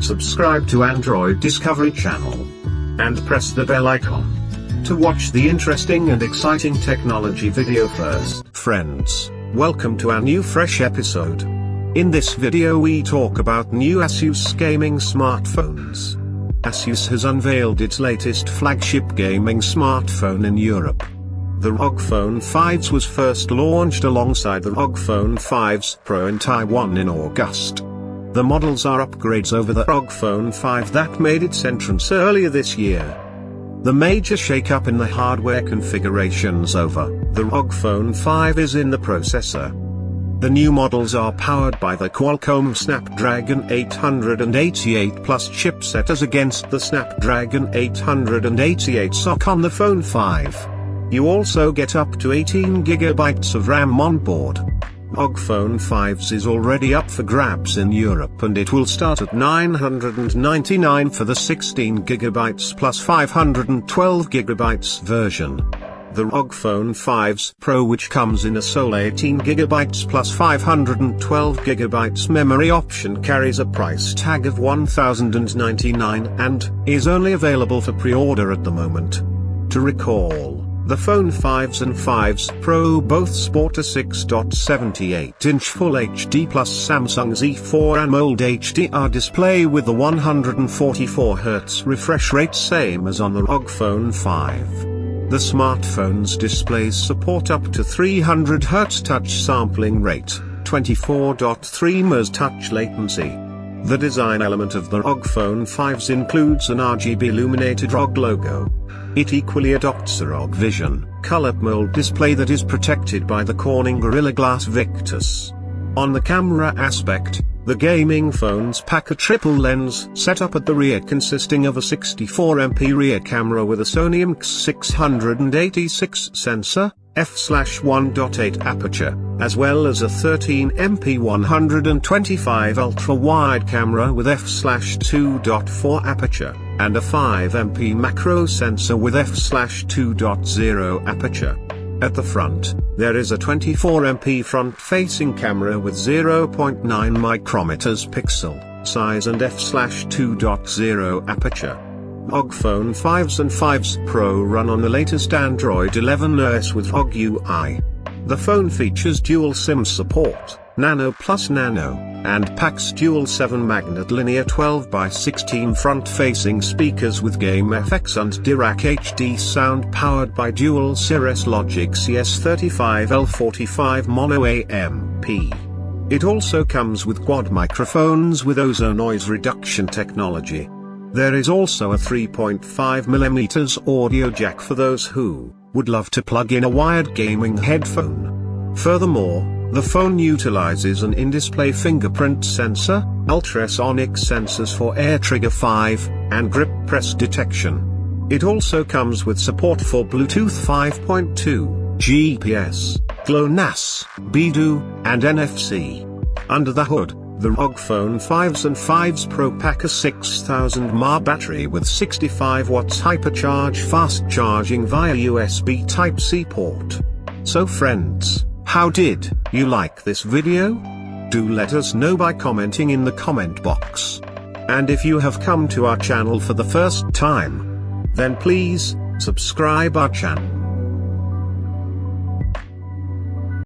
subscribe to Android Discovery channel, and press the bell icon to watch the interesting and exciting technology video first. Friends, welcome to our new fresh episode. In this video we talk about new ASUS gaming smartphones. ASUS has unveiled its latest flagship gaming smartphone in Europe. The ROG Phone 5s was first launched alongside the ROG Phone 5s Pro in Taiwan in August. The models are upgrades over the ROG Phone 5 that made its entrance earlier this year. The major shake-up in the hardware configurations over the ROG Phone 5 is in the processor. The new models are powered by the Qualcomm Snapdragon 888 Plus chipset as against the Snapdragon 888 SoC on the Phone 5. You also get up to 18GB of RAM on board. ROG Phone 5s is already up for grabs in Europe and it will start at $999 for the 16GB plus 512GB version. The ROG Phone 5s Pro, which comes in a sole 18GB plus 512GB memory option, carries a price tag of $1,099 and is only available for pre-order at the moment. To recall, the Phone 5s and 5s Pro both sport a 6.78-inch Full HD plus Samsung Z4 AMOLED HDR display with the 144Hz refresh rate, same as on the ROG Phone 5. The smartphone's displays support up to 300Hz touch sampling rate, 24.3 ms touch latency. The design element of the ROG Phone 5s includes an RGB illuminated ROG logo. It equally adopts a ROG Vision color mode display that is protected by the Corning Gorilla Glass Victus. On the camera aspect, the gaming phones pack a triple lens setup at the rear consisting of a 64MP rear camera with a Sony IMX686 sensor, f/1.8 aperture, as well as a 13MP 125 ultra-wide camera with f/2.4 aperture, and a 5MP macro sensor with f/2.0 aperture. At the front, there is a 24MP front-facing camera with 0.9 micrometers pixel size and f/2.0 aperture. ROG Phone 5s and 5s Pro run on the latest Android 11 OS with ROG UI. The phone features dual SIM support, Nano Plus Nano, and packs dual 7 magnet linear 12x16 front-facing speakers with Game FX and Dirac HD sound powered by dual Cirrus Logic CS35L45 mono AMP. It also comes with quad microphones with ozone noise reduction technology. There is also a 3.5mm audio jack for those who would love to plug in a wired gaming headphone. Furthermore, the phone utilizes an in-display fingerprint sensor, ultrasonic sensors for air trigger 5, and grip press detection. It also comes with support for Bluetooth 5.2, GPS, GLONASS, Beidou, and NFC. Under the hood, the ROG Phone 5s and 5s Pro pack a 6000 mAh battery with 65 watts hypercharge fast charging via USB Type-C port. So friends, how did you like this video? Do let us know by commenting in the comment box. And if you have come to our channel for the first time, then please subscribe our channel.